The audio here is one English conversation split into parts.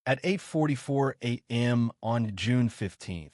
At 8:44 a.m. on June 15,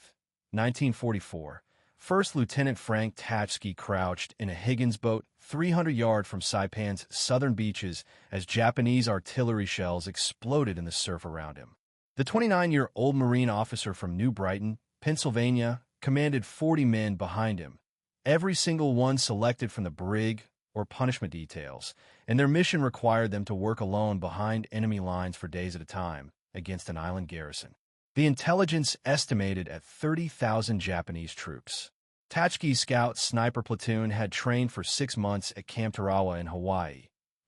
1944, First Lieutenant Frank Tachovsky crouched in a Higgins boat 300 yards from Saipan's southern beaches as Japanese artillery shells exploded in the surf around him. The 29-year-old Marine officer from New Brighton, Pennsylvania, commanded 40 men behind him, every single one selected from the brig or punishment details, and their mission required them to work alone behind enemy lines for days at a time against an island garrison. The intelligence estimated at 30,000 Japanese troops. Tachovsky's scout sniper platoon had trained for 6 months at Camp Tarawa in Hawaii,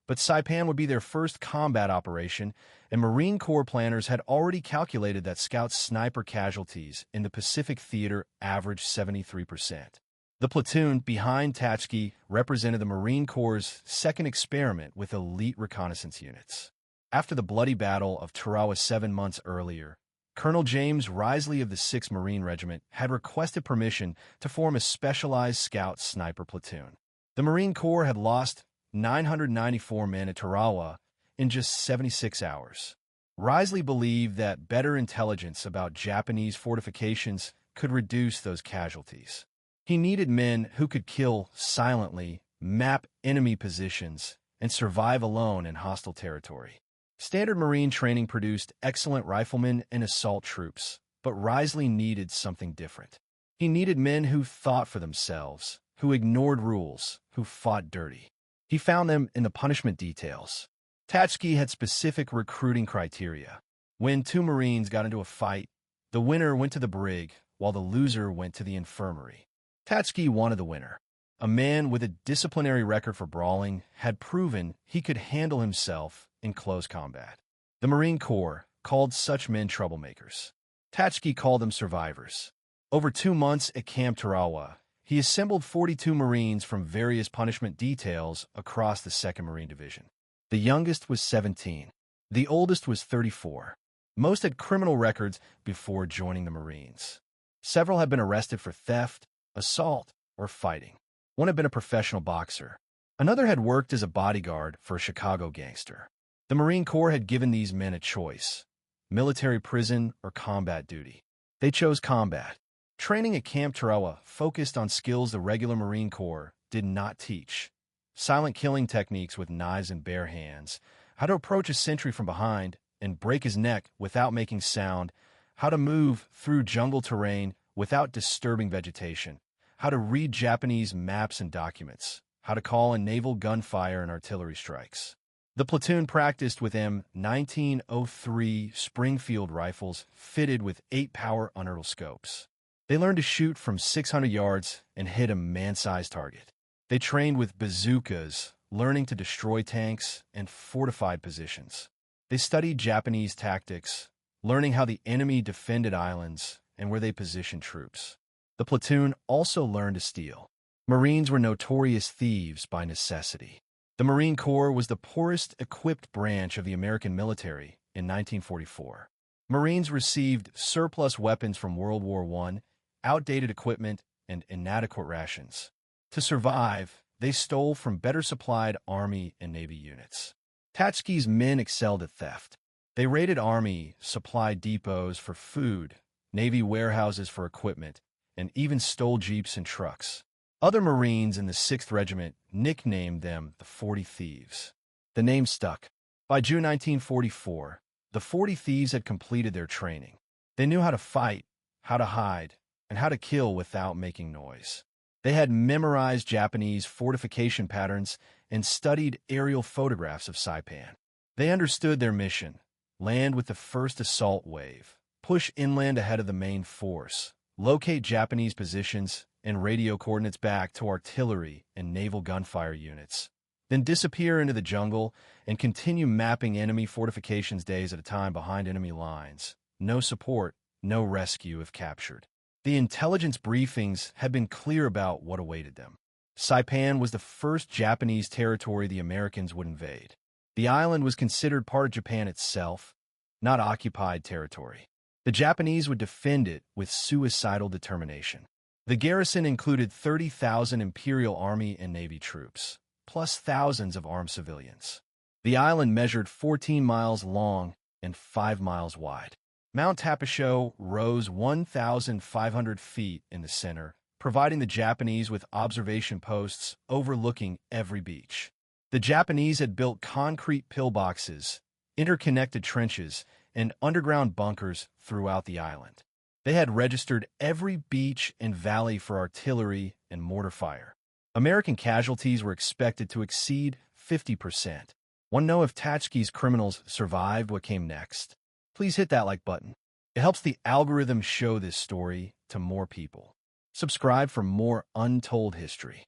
but Saipan would be their first combat operation, and Marine Corps planners had already calculated that scout sniper casualties in the Pacific Theater averaged 73%. The platoon behind Tachovsky represented the Marine Corps' second experiment with elite reconnaissance units. After the bloody Battle of Tarawa 7 months earlier, Colonel James Risley of the 6th Marine Regiment had requested permission to form a specialized scout sniper platoon. The Marine Corps had lost 994 men at Tarawa in just 76 hours. Risley believed that better intelligence about Japanese fortifications could reduce those casualties. He needed men who could kill silently, map enemy positions, and survive alone in hostile territory. Standard Marine training produced excellent riflemen and assault troops, but Risley needed something different. He needed men who thought for themselves, who ignored rules, who fought dirty. He found them in the punishment details. Tachovsky had specific recruiting criteria. When 2 Marines got into a fight, the winner went to the brig, while the loser went to the infirmary. Tachovsky wanted the winner. A man with a disciplinary record for brawling had proven he could handle himself in close combat. The Marine Corps called such men troublemakers. Tachovsky called them survivors. Over 2 months at Camp Tarawa, he assembled 42 Marines from various punishment details across the 2nd Marine Division. The youngest was 17. The oldest was 34. Most had criminal records before joining the Marines. Several had been arrested for theft, assault, or fighting. One had been a professional boxer. Another had worked as a bodyguard for a Chicago gangster. The Marine Corps had given these men a choice: military prison or combat duty. They chose combat. Training at Camp Tarawa focused on skills the regular Marine Corps did not teach: silent killing techniques with knives and bare hands, how to approach a sentry from behind and break his neck without making sound, how to move through jungle terrain without disturbing vegetation, how to read Japanese maps and documents, how to call in naval gunfire and artillery strikes. The platoon practiced with M1903 Springfield rifles fitted with 8-power unhurled scopes. They learned to shoot from 600 yards and hit a man-sized target. They trained with bazookas, learning to destroy tanks and fortified positions. They studied Japanese tactics, learning how the enemy defended islands and where they positioned troops. The platoon also learned to steal. Marines were notorious thieves by necessity. The Marine Corps was the poorest equipped branch of the American military in 1944. Marines received surplus weapons from World War I, outdated equipment, and inadequate rations. To survive, they stole from better supplied Army and Navy units. Tachovsky's men excelled at theft. They raided Army supply depots for food, Navy warehouses for equipment, and even stole jeeps and trucks. Other Marines in the 6th Regiment nicknamed them the 40 Thieves. The name stuck. By June 1944, the 40 Thieves had completed their training. They knew how to fight, how to hide, and how to kill without making noise. They had memorized Japanese fortification patterns and studied aerial photographs of Saipan. They understood their mission: land with the first assault wave, push inland ahead of the main force, locate Japanese positions, and radio coordinates back to artillery and naval gunfire units, then disappear into the jungle and continue mapping enemy fortifications days at a time behind enemy lines. No support, no rescue if captured. The intelligence briefings had been clear about what awaited them. Saipan was the first Japanese territory the Americans would invade. The island was considered part of Japan itself, not occupied territory. The Japanese would defend it with suicidal determination. The garrison included 30,000 Imperial Army and Navy troops, plus thousands of armed civilians. The island measured 14 miles long and 5 miles wide. Mount Tapachau rose 1,500 feet in the center, providing the Japanese with observation posts overlooking every beach. The Japanese had built concrete pillboxes, interconnected trenches, and underground bunkers throughout the island. They had registered every beach and valley for artillery and mortar fire. American casualties were expected to exceed 50%. Want to know if Tachovsky's criminals survived what came next? Please hit that like button. It helps the algorithm show this story to more people. Subscribe for more untold history.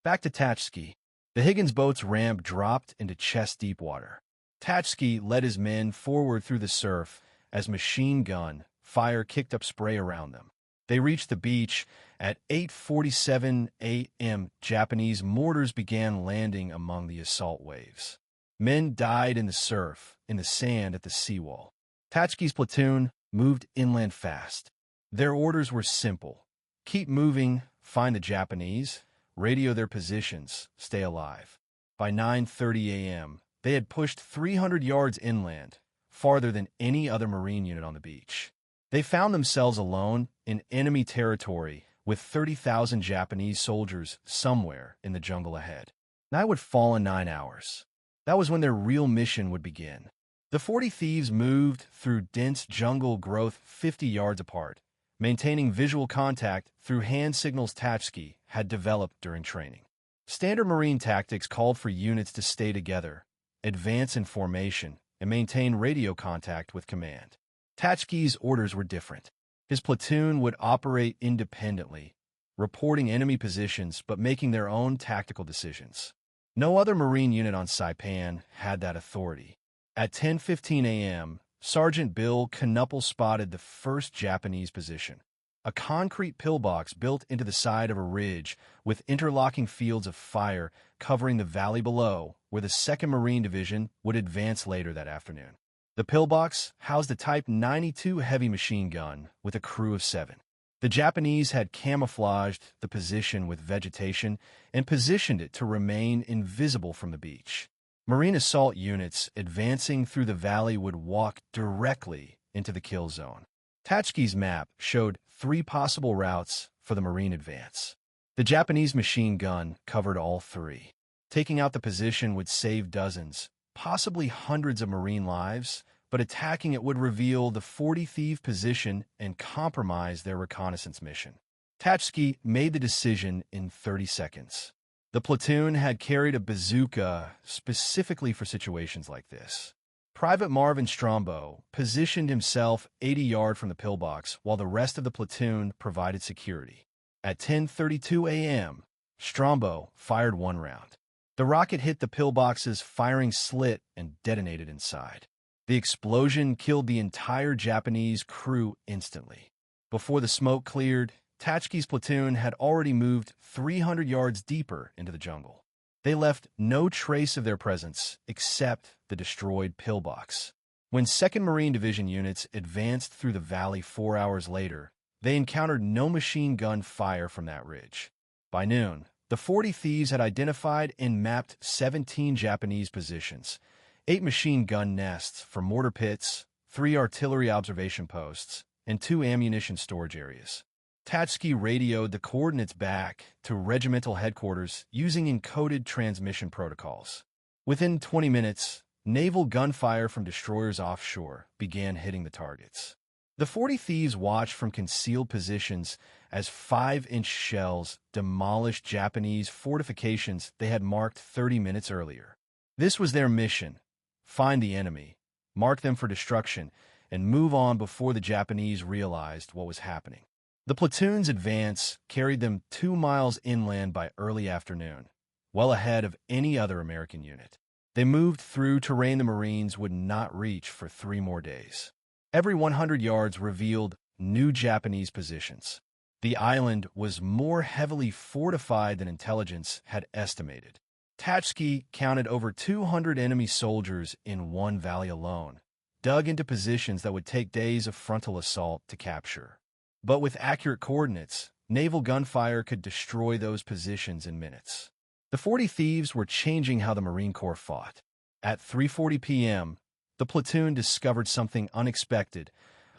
Back to Tachovsky. The Higgins boat's ramp dropped into chest-deep water. Tachovsky led his men forward through the surf as machine gun fire kicked up spray around them. They reached the beach at 8:47 a.m. Japanese mortars began landing among the assault waves. Men died in the surf, in the sand at the seawall. Tachovsky's platoon moved inland fast. Their orders were simple: keep moving, find the Japanese, radio their positions, stay alive. By 9:30 a.m., they had pushed 300 yards inland, farther than any other Marine unit on the beach. They found themselves alone in enemy territory with 30,000 Japanese soldiers somewhere in the jungle ahead. Night would fall in 9 hours. That was when their real mission would begin. The 40 thieves moved through dense jungle growth 50 yards apart, maintaining visual contact through hand signals Tachovsky had developed during training. Standard Marine tactics called for units to stay together, advance in formation, and maintain radio contact with command. Tachovsky's orders were different. His platoon would operate independently, reporting enemy positions but making their own tactical decisions. No other Marine unit on Saipan had that authority. At 10:15 a.m., Sergeant Bill Knuppel spotted the first Japanese position, a concrete pillbox built into the side of a ridge with interlocking fields of fire covering the valley below, where the 2nd Marine Division would advance later that afternoon. The pillbox housed a Type 92 heavy machine gun with a crew of 7. The Japanese had camouflaged the position with vegetation and positioned it to remain invisible from the beach. Marine assault units advancing through the valley would walk directly into the kill zone. Tachovsky's map showed 3 possible routes for the Marine advance. The Japanese machine gun covered all 3. Taking out the position would save dozens, possibly hundreds of Marine lives, but attacking it would reveal the 40 thief position and compromise their reconnaissance mission. Tachovsky made the decision in 30 seconds. The platoon had carried a bazooka specifically for situations like this. Private Marvin Strombo positioned himself 80 yards from the pillbox while the rest of the platoon provided security. At 10:32 a.m., Strombo fired 1 round. The rocket hit the pillbox's firing slit and detonated inside. The explosion killed the entire Japanese crew instantly. Before the smoke cleared, Tachovsky's platoon had already moved 300 yards deeper into the jungle. They left no trace of their presence except the destroyed pillbox. When 2nd Marine Division units advanced through the valley 4 hours later, they encountered no machine gun fire from that ridge. By noon, the 40 thieves had identified and mapped 17 Japanese positions, 8 machine gun nests for mortar pits, 3 artillery observation posts, and 2 ammunition storage areas. Tachovsky radioed the coordinates back to regimental headquarters using encoded transmission protocols. Within 20 minutes, naval gunfire from destroyers offshore began hitting the targets. The 40 thieves watched from concealed positions as 5-inch shells demolished Japanese fortifications they had marked 30 minutes earlier. This was their mission: find the enemy, mark them for destruction, and move on before the Japanese realized what was happening. The platoon's advance carried them 2 miles inland by early afternoon, well ahead of any other American unit. They moved through terrain the Marines would not reach for 3 more days. Every 100 yards revealed new Japanese positions. The island was more heavily fortified than intelligence had estimated. Tachovsky counted over 200 enemy soldiers in one valley alone, dug into positions that would take days of frontal assault to capture. But with accurate coordinates, naval gunfire could destroy those positions in minutes. The 40 thieves were changing how the Marine Corps fought. At 3:40 p.m., the platoon discovered something unexpected: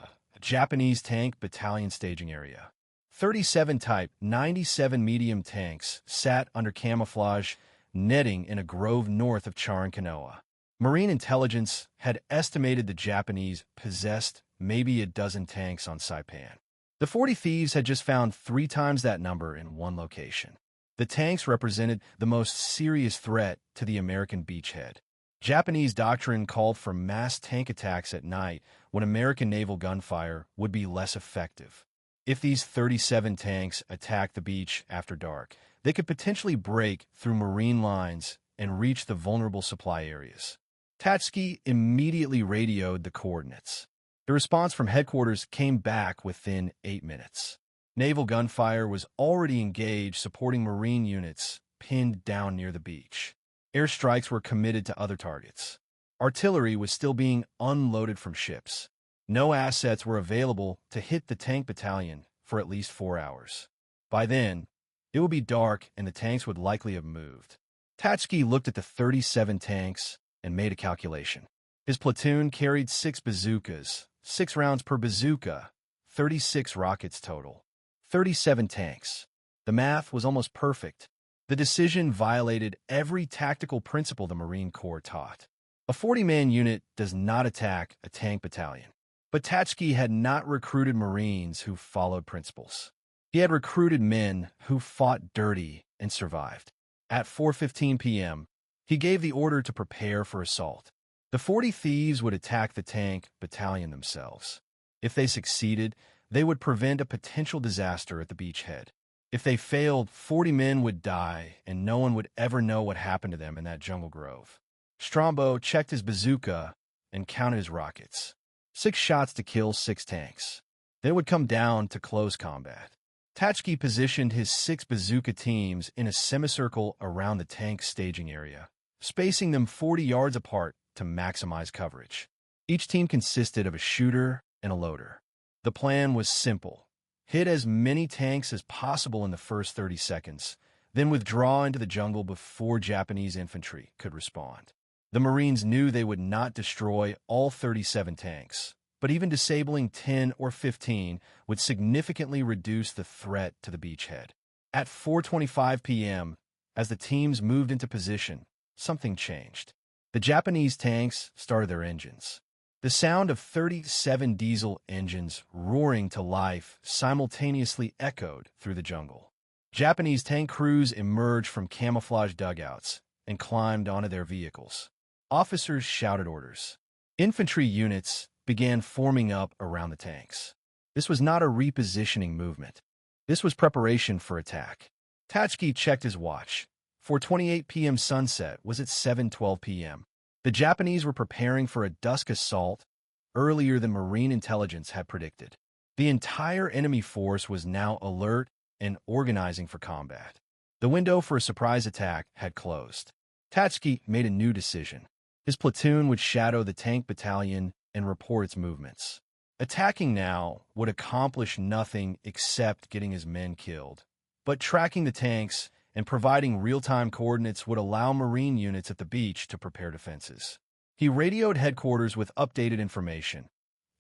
a Japanese tank battalion staging area. 37 Type 97 medium tanks sat under camouflage netting in a grove north of Charinkanoa. Marine intelligence had estimated the Japanese possessed maybe a dozen tanks on Saipan. The 40 thieves had just found 3 times that number in one location. The tanks represented the most serious threat to the American beachhead. Japanese doctrine called for mass tank attacks at night when American naval gunfire would be less effective. If these 37 tanks attacked the beach after dark, they could potentially break through Marine lines and reach the vulnerable supply areas. Tachovsky immediately radioed the coordinates. The response from headquarters came back within 8 minutes. Naval gunfire was already engaged, supporting Marine units pinned down near the beach. Airstrikes were committed to other targets. Artillery was still being unloaded from ships. No assets were available to hit the tank battalion for at least 4 hours. By then, it would be dark and the tanks would likely have moved. Tachovsky looked at the 37 tanks and made a calculation. His platoon carried 6 bazookas, 6 rounds per bazooka, 36 rockets total. 37 tanks. The math was almost perfect. The decision violated every tactical principle the Marine Corps taught. A 40-man unit does not attack a tank battalion. But Tachovsky had not recruited Marines who followed principles. He had recruited men who fought dirty and survived. At 4:15 p.m., he gave the order to prepare for assault. The 40 thieves would attack the tank battalion themselves. If they succeeded, they would prevent a potential disaster at the beachhead. If they failed, 40 men would die, and no one would ever know what happened to them in that jungle grove. Strombo checked his bazooka and counted his rockets. 6 shots to kill 6 tanks. They would come down to close combat. Tachovsky positioned his 6 bazooka teams in a semicircle around the tank staging area, spacing them 40 yards apart to maximize coverage. Each team consisted of a shooter and a loader. The plan was simple: hit as many tanks as possible in the first 30 seconds, then withdraw into the jungle before Japanese infantry could respond. The Marines knew they would not destroy all 37 tanks, but even disabling 10 or 15 would significantly reduce the threat to the beachhead. At 4:25 p.m., as the teams moved into position, something changed. The Japanese tanks started their engines. The sound of 37 diesel engines roaring to life simultaneously echoed through the jungle. Japanese tank crews emerged from camouflage dugouts and climbed onto their vehicles. Officers shouted orders. Infantry units began forming up around the tanks. This was not a repositioning movement. This was preparation for attack. Tachovsky checked his watch. 4:28 p.m. sunset was at 7:12 p.m. The Japanese were preparing for a dusk assault earlier than Marine intelligence had predicted. The entire enemy force was now alert and organizing for combat. The window for a surprise attack had closed. Tachovsky made a new decision. His platoon would shadow the tank battalion and report its movements. Attacking now would accomplish nothing except getting his men killed. But tracking the tanks and providing real-time coordinates would allow Marine units at the beach to prepare defenses. He radioed headquarters with updated information.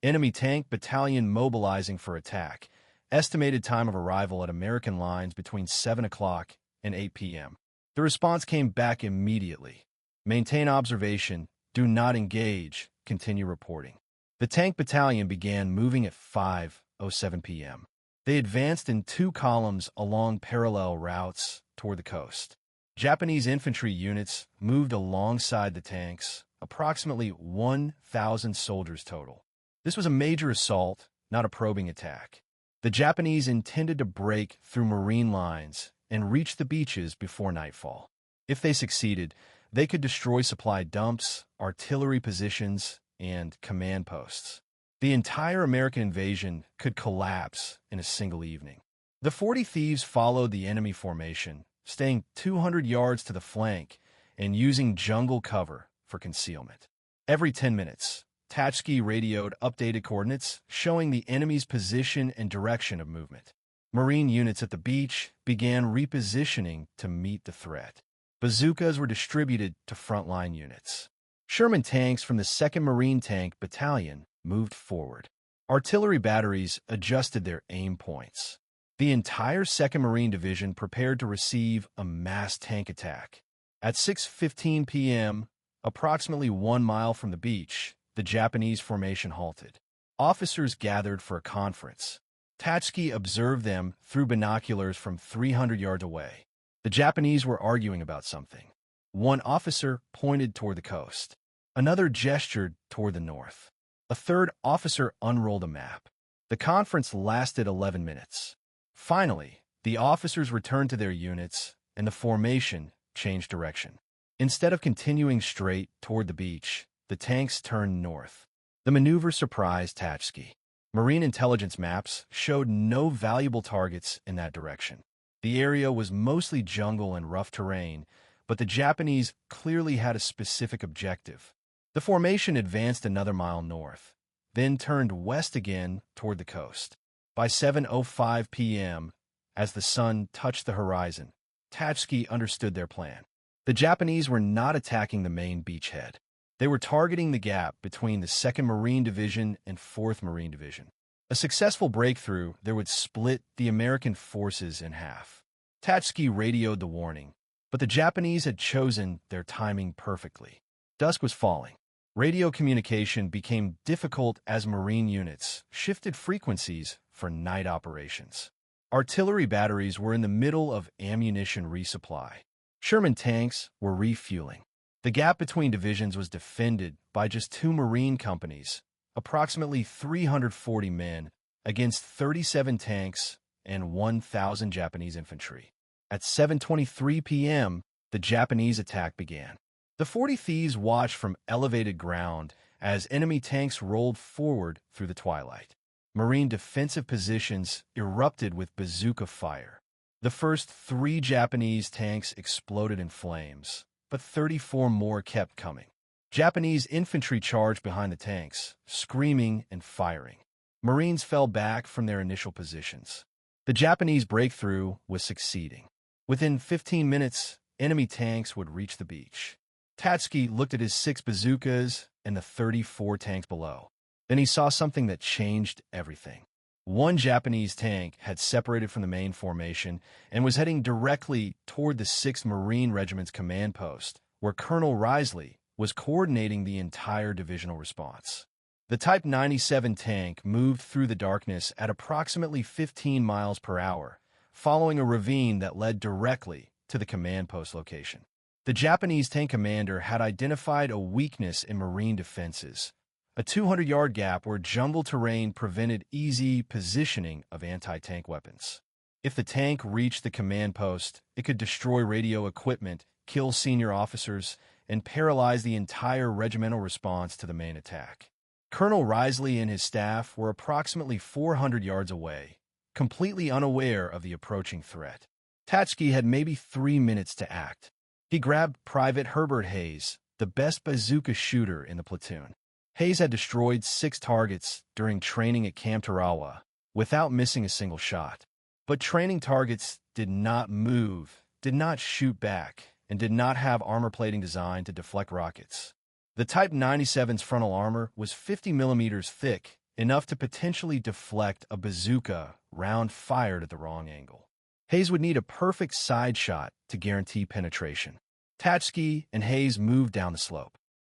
Enemy tank battalion mobilizing for attack. Estimated time of arrival at American lines between 7 o'clock and 8 p.m. The response came back immediately. Maintain observation. Do not engage. Continue reporting. The tank battalion began moving at 5:07 p.m. They advanced in 2 columns along parallel routes toward the coast. Japanese infantry units moved alongside the tanks, approximately 1,000 soldiers total. This was a major assault, not a probing attack. The Japanese intended to break through Marine lines and reach the beaches before nightfall. If they succeeded, they could destroy supply dumps, artillery positions, and command posts. The entire American invasion could collapse in a single evening. The 40 thieves followed the enemy formation, staying 200 yards to the flank and using jungle cover for concealment. Every 10 minutes, Tachovsky radioed updated coordinates showing the enemy's position and direction of movement. Marine units at the beach began repositioning to meet the threat. Bazookas were distributed to frontline units. Sherman tanks from the 2nd Marine Tank Battalion moved forward. Artillery batteries adjusted their aim points. The entire 2nd Marine Division prepared to receive a mass tank attack. At 6:15 p.m., approximately 1 mile from the beach, the Japanese formation halted. Officers gathered for a conference. Tachovsky observed them through binoculars from 300 yards away. The Japanese were arguing about something. One officer pointed toward the coast. Another gestured toward the north. A third officer unrolled a map. The conference lasted 11 minutes. Finally, the officers returned to their units, and the formation changed direction. Instead of continuing straight toward the beach, the tanks turned north. The maneuver surprised Tachovsky. Marine intelligence maps showed no valuable targets in that direction. The area was mostly jungle and rough terrain, but the Japanese clearly had a specific objective. The formation advanced another mile north, then turned west again toward the coast. By 7:05 p.m., as the sun touched the horizon, Tachovsky understood their plan. The Japanese were not attacking the main beachhead. They were targeting the gap between the 2nd Marine Division and 4th Marine Division. A successful breakthrough there would split the American forces in half. Tachovsky radioed the warning, but the Japanese had chosen their timing perfectly. Dusk was falling. Radio communication became difficult as Marine units shifted frequencies for night operations. Artillery batteries were in the middle of ammunition resupply. Sherman tanks were refueling. The gap between divisions was defended by just 2 Marine companies, approximately 340 men, against 37 tanks and 1,000 Japanese infantry. At 7:23 p.m., the Japanese attack began. The 40 Thieves watched from elevated ground as enemy tanks rolled forward through the twilight. Marine defensive positions erupted with bazooka fire. The first 3 Japanese tanks exploded in flames, but 34 more kept coming. Japanese infantry charged behind the tanks, screaming and firing. Marines fell back from their initial positions. The Japanese breakthrough was succeeding. Within 15 minutes, enemy tanks would reach the beach. Tachovsky looked at his 6 bazookas and the 34 tanks below. Then he saw something that changed everything. One Japanese tank had separated from the main formation and was heading directly toward the 6th Marine Regiment's command post, where Colonel Risley was coordinating the entire divisional response. The Type 97 tank moved through the darkness at approximately 15 miles per hour, following a ravine that led directly to the command post location. The Japanese tank commander had identified a weakness in Marine defenses, a 200-yard gap where jungle terrain prevented easy positioning of anti-tank weapons. If the tank reached the command post, it could destroy radio equipment, kill senior officers, and paralyze the entire regimental response to the main attack. Colonel Risley and his staff were approximately 400 yards away, completely unaware of the approaching threat. Tachovsky had maybe 3 minutes to act. He grabbed Private Herbert Hayes, the best bazooka shooter in the platoon. Hayes had destroyed 6 targets during training at Camp Tarawa without missing a single shot. But training targets did not move, did not shoot back, and did not have armor plating designed to deflect rockets. The Type 97's frontal armor was 50 millimeters thick, enough to potentially deflect a bazooka round fired at the wrong angle. Hayes would need a perfect side shot to guarantee penetration. Tachovsky and Hayes moved down the slope.